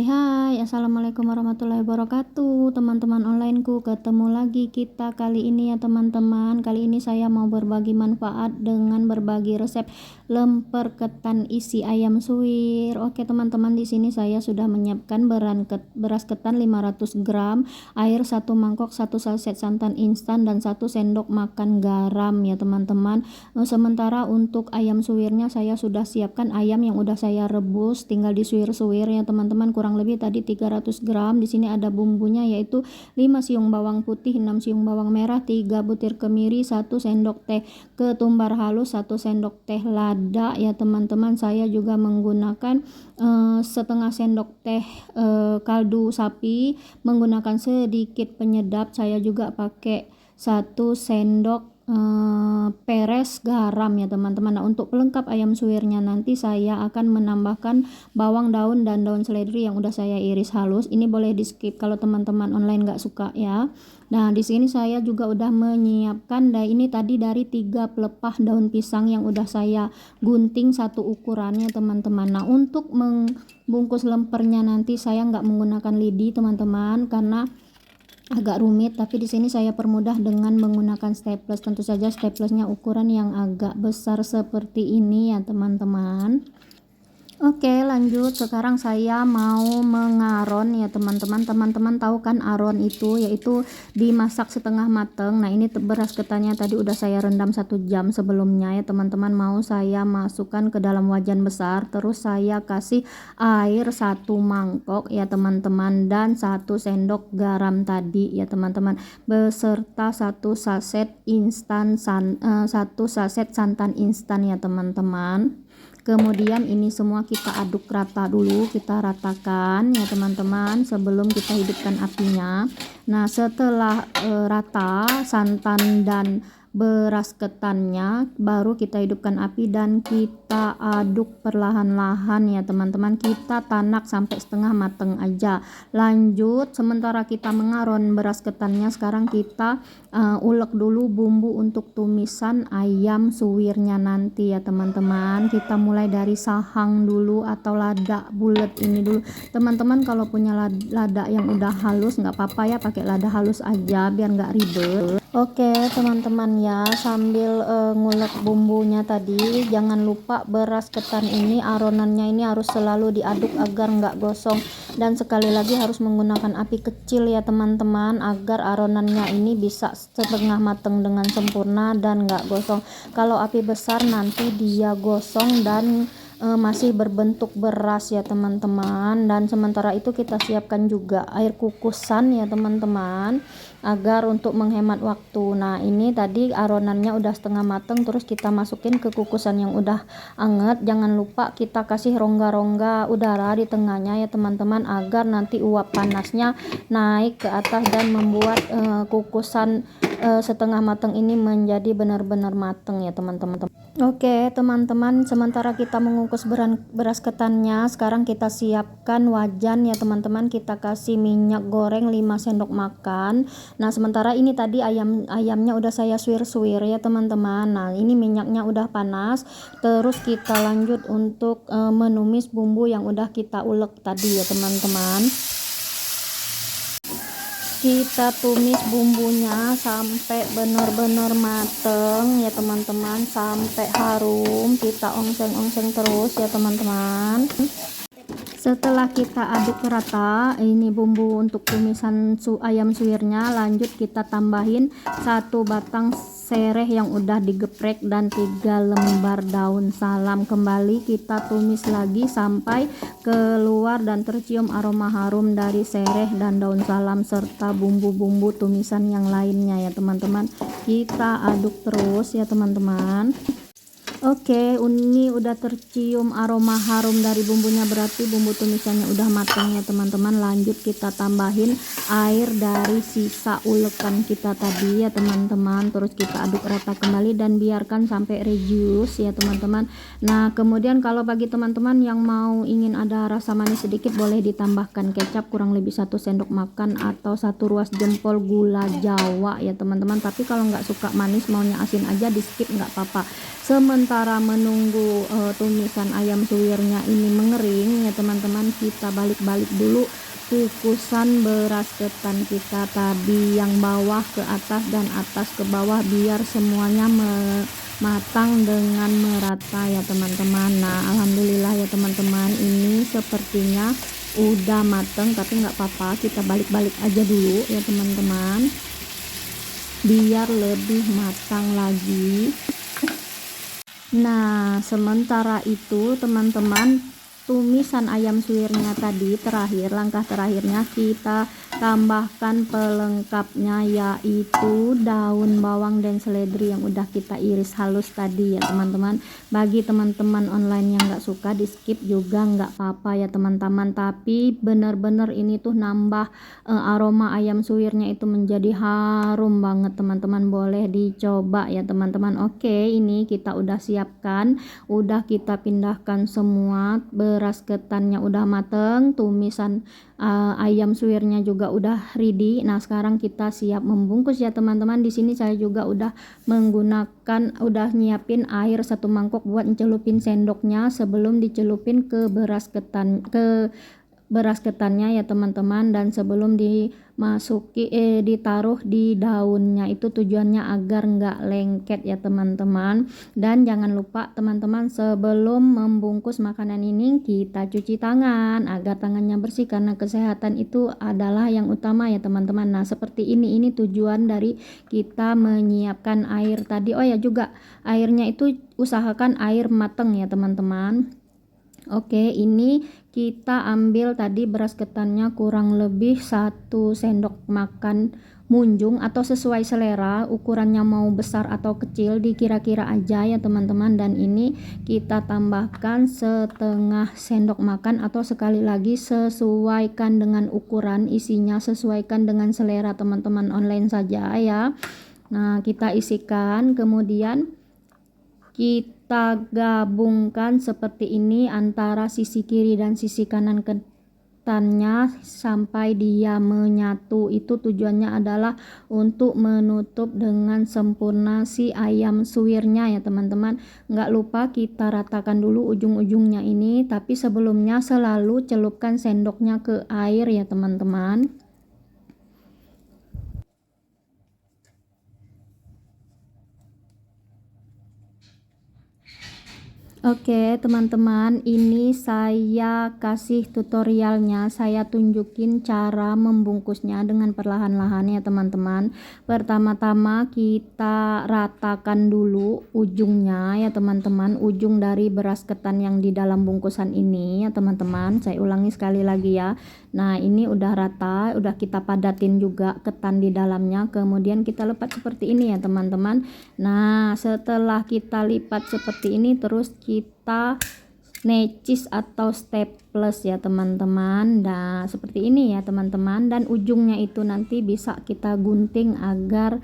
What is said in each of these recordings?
Hai, assalamualaikum warahmatullahi wabarakatuh, teman-teman onlineku. Ketemu lagi kita kali ini ya teman-teman. Kali ini saya mau berbagi manfaat dengan berbagi resep lemper ketan isi ayam suwir. Oke teman-teman, di sini saya sudah menyiapkan beras ketan 500 gram, air 1 mangkok, 1 saset santan instan, dan 1 sendok makan garam ya teman-teman. Sementara untuk ayam suwirnya saya sudah siapkan ayam yang udah saya rebus, tinggal disuir-suir ya teman-teman. Kurang lebih tadi 300 gram. Di sini ada bumbunya, yaitu 5 siung bawang putih, 6 siung bawang merah, 3 butir kemiri, 1 sendok teh ketumbar halus, 1 sendok teh lada ya teman-teman. Saya juga menggunakan setengah sendok teh kaldu sapi, menggunakan sedikit penyedap. Saya juga pakai 1 sendok peres garam ya teman-teman. Nah, untuk pelengkap ayam suwirnya nanti saya akan menambahkan bawang daun dan daun seledri yang udah saya iris halus. Ini boleh di skip kalau teman-teman online nggak suka ya. Nah, di sini saya juga udah menyiapkan ini tadi dari 3 pelepah daun pisang yang udah saya gunting satu ukurannya teman-teman. Nah, untuk membungkus lempernya nanti saya nggak menggunakan lidi teman-teman karena agak rumit, tapi di sini saya permudah dengan menggunakan staples. Tentu saja staplesnya ukuran yang agak besar seperti ini ya teman-teman. Oke, lanjut. Sekarang saya mau mengaron ya teman-teman. Teman-teman tahu kan aron itu, yaitu dimasak setengah mateng. Nah, ini beras ketannya tadi udah saya rendam 1 jam sebelumnya ya teman-teman. Mau saya masukkan ke dalam wajan besar, terus saya kasih air 1 mangkok ya teman-teman, dan 1 sendok garam tadi ya teman-teman, beserta 1 saset santan instan ya teman-teman. Kemudian ini semua kita aduk rata dulu, kita ratakan ya teman-teman sebelum kita hidupkan apinya. Nah, setelah rata santan dan beras ketannya, baru kita hidupkan api dan kita aduk perlahan-lahan ya teman-teman. Kita tanak sampai setengah mateng aja. Lanjut, sementara kita mengaron beras ketannya, sekarang kita ulek dulu bumbu untuk tumisan ayam suwirnya nanti ya teman-teman. Kita mulai dari sahang dulu atau lada bulat ini dulu teman-teman. Kalau punya lada yang udah halus nggak apa-apa ya, pakai lada halus aja biar nggak ribet. Oke teman-teman ya, sambil ngulek bumbunya tadi, jangan lupa beras ketan ini aronannya ini harus selalu diaduk agar nggak gosong, dan sekali lagi harus menggunakan api kecil ya teman-teman agar aronannya ini bisa setengah mateng dengan sempurna dan nggak gosong. Kalau api besar nanti dia gosong dan masih berbentuk beras ya teman-teman. Dan sementara itu kita siapkan juga air kukusan ya teman-teman agar untuk menghemat waktu. Nah, ini tadi aronannya udah setengah mateng, terus kita masukin ke kukusan yang udah anget. Jangan lupa kita kasih rongga-rongga udara di tengahnya ya teman-teman agar nanti uap panasnya naik ke atas dan membuat kukusan setengah mateng ini menjadi benar-benar mateng ya teman-teman. Oke teman-teman, sementara kita mengukus beras ketannya, sekarang kita siapkan wajan ya teman-teman. Kita kasih minyak goreng 5 sendok makan. Nah, sementara ini tadi ayamnya udah saya suir-suir ya teman-teman. Nah, ini minyaknya udah panas. Terus kita lanjut untuk menumis bumbu yang udah kita ulek tadi ya teman-teman. Kita tumis bumbunya sampai benar-benar mateng ya teman-teman, sampai harum. Kita ongseng-ongseng terus ya teman-teman. Setelah kita aduk rata ini bumbu untuk tumisan ayam suwirnya, lanjut kita tambahin 1 batang sereh yang udah digeprek dan 3 lembar daun salam. Kembali kita tumis lagi sampai keluar dan tercium aroma harum dari sereh dan daun salam serta bumbu-bumbu tumisan yang lainnya ya teman-teman. Kita aduk terus ya teman-teman. Oke, ini udah tercium aroma harum dari bumbunya, berarti bumbu tumisannya udah matang ya teman-teman. Lanjut kita tambahin air dari sisa ulekan kita tadi ya teman-teman. Terus kita aduk rata kembali dan biarkan sampai reduce ya teman-teman. Nah, kemudian kalau bagi teman-teman yang mau ingin ada rasa manis sedikit, boleh ditambahkan kecap kurang lebih 1 sendok makan atau 1 ruas jempol gula Jawa ya teman-teman. Tapi kalau nggak suka manis, maunya asin aja, di skip nggak apa-apa. Sementara menunggu tumisan ayam suwirnya ini mengering ya teman-teman, kita balik-balik dulu kukusan beras ketan kita tadi, yang bawah ke atas dan atas ke bawah, biar semuanya matang dengan merata ya teman-teman. Nah, alhamdulillah ya teman-teman, ini sepertinya udah mateng, tapi nggak apa-apa, kita balik-balik aja dulu ya teman-teman biar lebih matang lagi. Nah, sementara itu teman-teman, tumisan ayam suwirnya tadi langkah terakhirnya kita tambahkan pelengkapnya, yaitu daun bawang dan seledri yang udah kita iris halus tadi ya teman-teman. Bagi teman-teman online yang nggak suka, di skip juga nggak apa-apa ya teman-teman, tapi bener-bener ini tuh nambah aroma ayam suwirnya itu menjadi harum banget teman-teman. Boleh dicoba ya teman-teman. Oke, ini kita udah siapkan, udah kita pindahkan semua, beras ketannya udah mateng, tumisan ayam suwirnya juga udah ready. Nah, sekarang kita siap membungkus ya teman-teman. Di sini saya juga udah nyiapin air 1 mangkok buat celupin sendoknya sebelum dicelupin ke beras ketannya ya teman-teman, dan sebelum ditaruh di daunnya, itu tujuannya agar nggak lengket ya teman-teman. Dan jangan lupa teman-teman, sebelum membungkus makanan ini kita cuci tangan agar tangannya bersih, karena kesehatan itu adalah yang utama ya teman-teman. Nah, seperti ini tujuan dari kita menyiapkan air tadi. Oh ya, juga airnya itu usahakan air mateng ya teman-teman. Oke, ini kita ambil tadi beras ketannya kurang lebih 1 sendok makan munjung, atau sesuai selera, ukurannya mau besar atau kecil dikira-kira aja ya teman-teman. Dan ini kita tambahkan 1/2 sendok makan, atau sekali lagi sesuaikan dengan ukuran isinya, sesuaikan dengan selera teman-teman online saja ya. Nah, kita isikan, kemudian kita gabungkan seperti ini antara sisi kiri dan sisi kanan ketannya sampai dia menyatu. Itu tujuannya adalah untuk menutup dengan sempurna si ayam suwirnya ya teman-teman. Nggak lupa kita ratakan dulu ujung-ujungnya ini, tapi sebelumnya selalu celupkan sendoknya ke air ya teman-teman. Oke teman-teman, ini saya kasih tutorialnya, saya tunjukin cara membungkusnya dengan perlahan-lahan ya teman-teman. Pertama-tama kita ratakan dulu ujungnya ya teman-teman, ujung dari beras ketan yang di dalam bungkusan ini ya teman-teman. Saya ulangi sekali lagi ya. Nah, ini udah rata, udah kita padatin juga ketan di dalamnya, kemudian kita lipat seperti ini ya teman-teman. Nah, setelah kita lipat seperti ini, terus kita necis atau staples ya teman-teman. Nah, seperti ini ya teman-teman, dan ujungnya itu nanti bisa kita gunting agar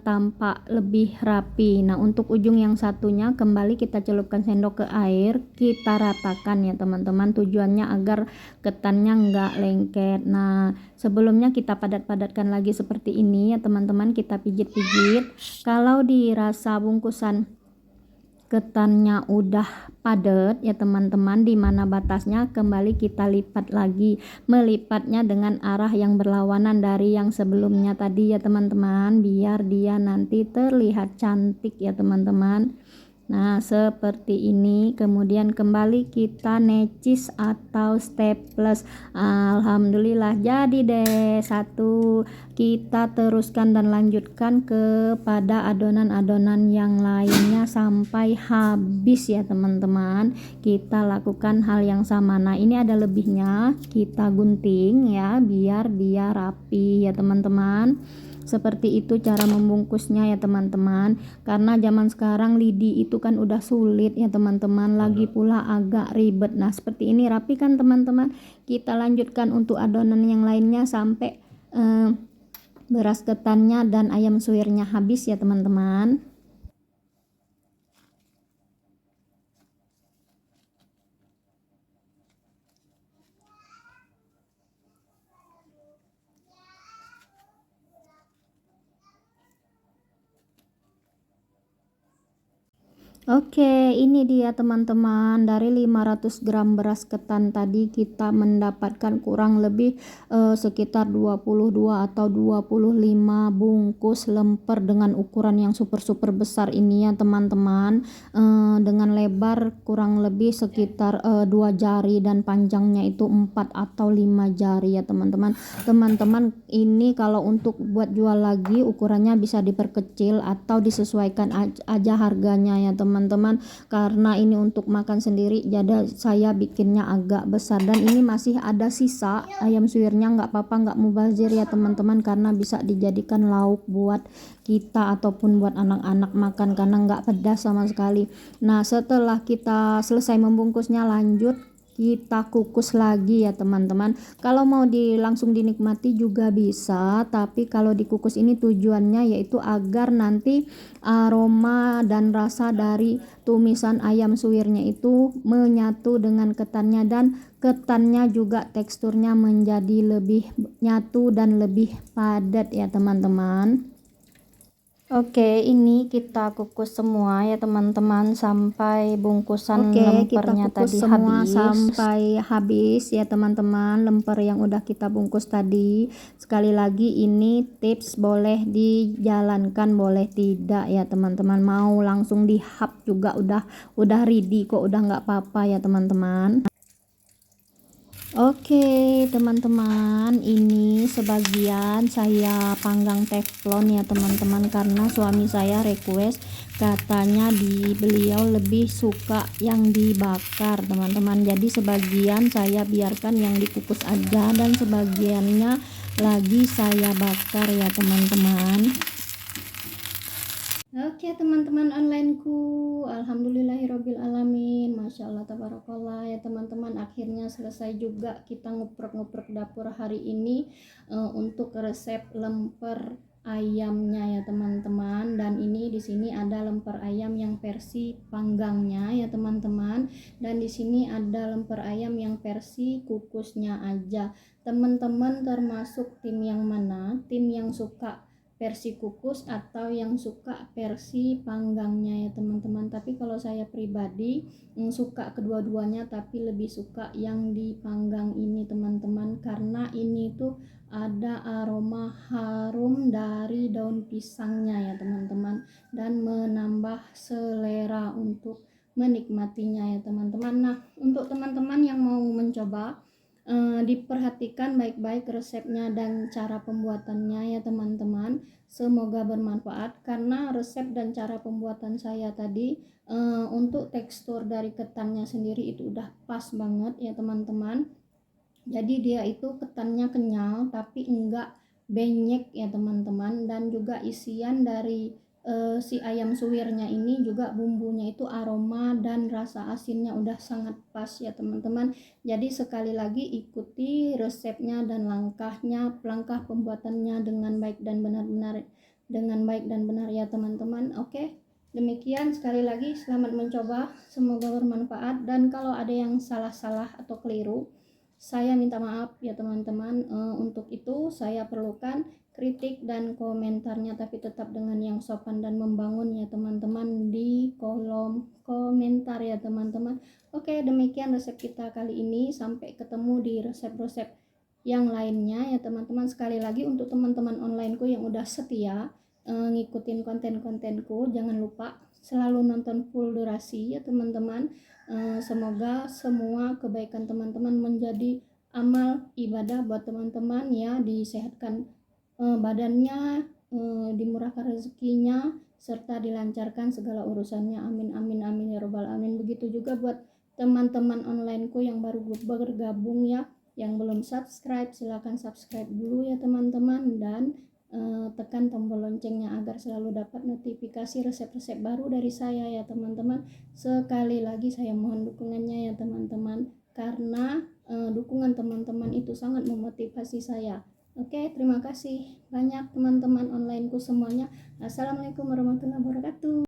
tampak lebih rapi. Nah, untuk ujung yang satunya kembali kita celupkan sendok ke air, kita ratakan ya teman-teman, tujuannya agar ketannya nggak lengket. Nah, sebelumnya kita padat-padatkan lagi seperti ini ya teman-teman, kita pijit-pijit. Kalau dirasa bungkusan ketannya udah padat ya teman-teman, di mana batasnya, kembali kita lipat lagi, melipatnya dengan arah yang berlawanan dari yang sebelumnya tadi ya teman-teman, biar dia nanti terlihat cantik ya teman-teman. Nah, seperti ini, kemudian kembali kita necis atau staples. Alhamdulillah jadi deh satu. Kita teruskan dan lanjutkan kepada adonan-adonan yang lainnya sampai habis ya teman-teman. Kita lakukan hal yang sama. Nah, ini ada lebihnya, kita gunting ya biar dia rapi ya teman-teman. Seperti itu cara membungkusnya ya teman-teman, karena zaman sekarang lidi itu kan udah sulit ya teman-teman, lagi pula agak ribet. Nah seperti ini rapi kan teman-teman. Kita lanjutkan untuk adonan yang lainnya sampai beras ketannya dan ayam suwirnya habis ya teman-teman. Oke, ini dia teman-teman, dari 500 gram beras ketan tadi kita mendapatkan kurang lebih sekitar 22 atau 25 bungkus lemper dengan ukuran yang super besar ini ya teman-teman, dengan lebar kurang lebih sekitar 2 jari dan panjangnya itu 4 atau 5 jari ya teman-teman. Teman-teman ini kalau untuk buat jual lagi ukurannya bisa diperkecil atau disesuaikan aja harganya ya teman-teman, karena ini untuk makan sendiri jadi saya bikinnya agak besar. Dan ini masih ada sisa ayam suwirnya, nggak apa-apa, nggak mubazir ya teman-teman, karena bisa dijadikan lauk buat kita ataupun buat anak-anak makan karena nggak pedas sama sekali. Nah setelah kita selesai membungkusnya, lanjut kita kukus lagi ya teman-teman. Kalau mau langsung dinikmati juga bisa, tapi kalau dikukus ini tujuannya yaitu agar nanti aroma dan rasa dari tumisan ayam suwirnya itu menyatu dengan ketannya, dan ketannya juga teksturnya menjadi lebih nyatu dan lebih padat ya teman-teman. Oke, ini kita kukus semua ya teman-teman sampai bungkusan lempernya tadi habis. Sampai habis ya teman-teman, lemper yang udah kita bungkus tadi. Sekali lagi ini tips, boleh dijalankan boleh tidak ya teman-teman. Mau langsung dihap juga udah ready kok, udah nggak apa-apa ya teman-teman. Oke teman-teman, ini sebagian saya panggang teflon ya teman-teman, karena suami saya request katanya beliau lebih suka yang dibakar teman-teman. Jadi sebagian saya biarkan yang dikukus aja dan sebagiannya lagi saya bakar ya teman-teman. Oke teman-teman onlineku, alhamdulillahirabbil alamin, masya Allah tabarakallah ya teman-teman. Akhirnya selesai juga kita nguprek-nguprek dapur hari ini untuk resep lemper ayamnya ya teman-teman. Dan ini di sini ada lemper ayam yang versi panggangnya ya teman-teman, dan di sini ada lemper ayam yang versi kukusnya aja. Teman-teman termasuk tim yang mana? Tim yang suka versi kukus atau yang suka versi panggangnya ya teman-teman. Tapi kalau saya pribadi suka kedua-duanya, tapi lebih suka yang dipanggang ini teman-teman, karena ini tuh ada aroma harum dari daun pisangnya ya teman-teman, dan menambah selera untuk menikmatinya ya teman-teman. Nah untuk teman-teman yang mau mencoba, diperhatikan baik-baik resepnya dan cara pembuatannya ya teman-teman. Semoga bermanfaat, karena resep dan cara pembuatan saya tadi untuk tekstur dari ketannya sendiri itu udah pas banget ya teman-teman. Jadi dia itu ketannya kenyal tapi enggak benyek ya teman-teman, dan juga isian dari si ayam suwirnya ini juga bumbunya itu aroma dan rasa asinnya udah sangat pas ya teman-teman. Jadi sekali lagi ikuti resepnya dan langkah pembuatannya dengan baik dan benar ya teman-teman. Oke, demikian, sekali lagi selamat mencoba, semoga bermanfaat. Dan kalau ada yang salah-salah atau keliru, saya minta maaf ya teman-teman. Untuk itu saya perlukan kritik dan komentarnya, tapi tetap dengan yang sopan dan membangun ya teman-teman di kolom komentar ya teman-teman. Oke, demikian resep kita kali ini, sampai ketemu di resep-resep yang lainnya ya teman-teman. Sekali lagi untuk teman-teman onlineku yang udah setia ngikutin konten-kontenku, jangan lupa selalu nonton full durasi ya teman-teman. Semoga semua kebaikan teman-teman menjadi amal ibadah buat teman-teman ya, disehatkan badannya, dimurahkan rezekinya, serta dilancarkan segala urusannya, amin amin amin ya robbal alamin. Begitu juga buat teman-teman onlineku yang baru bergabung ya, yang belum subscribe silahkan subscribe dulu ya teman-teman, dan tekan tombol loncengnya agar selalu dapat notifikasi resep-resep baru dari saya ya teman-teman. Sekali lagi saya mohon dukungannya ya teman-teman, karena dukungan teman-teman itu sangat memotivasi saya. Oke, terima kasih banyak teman-teman onlineku semuanya. Assalamualaikum warahmatullahi wabarakatuh.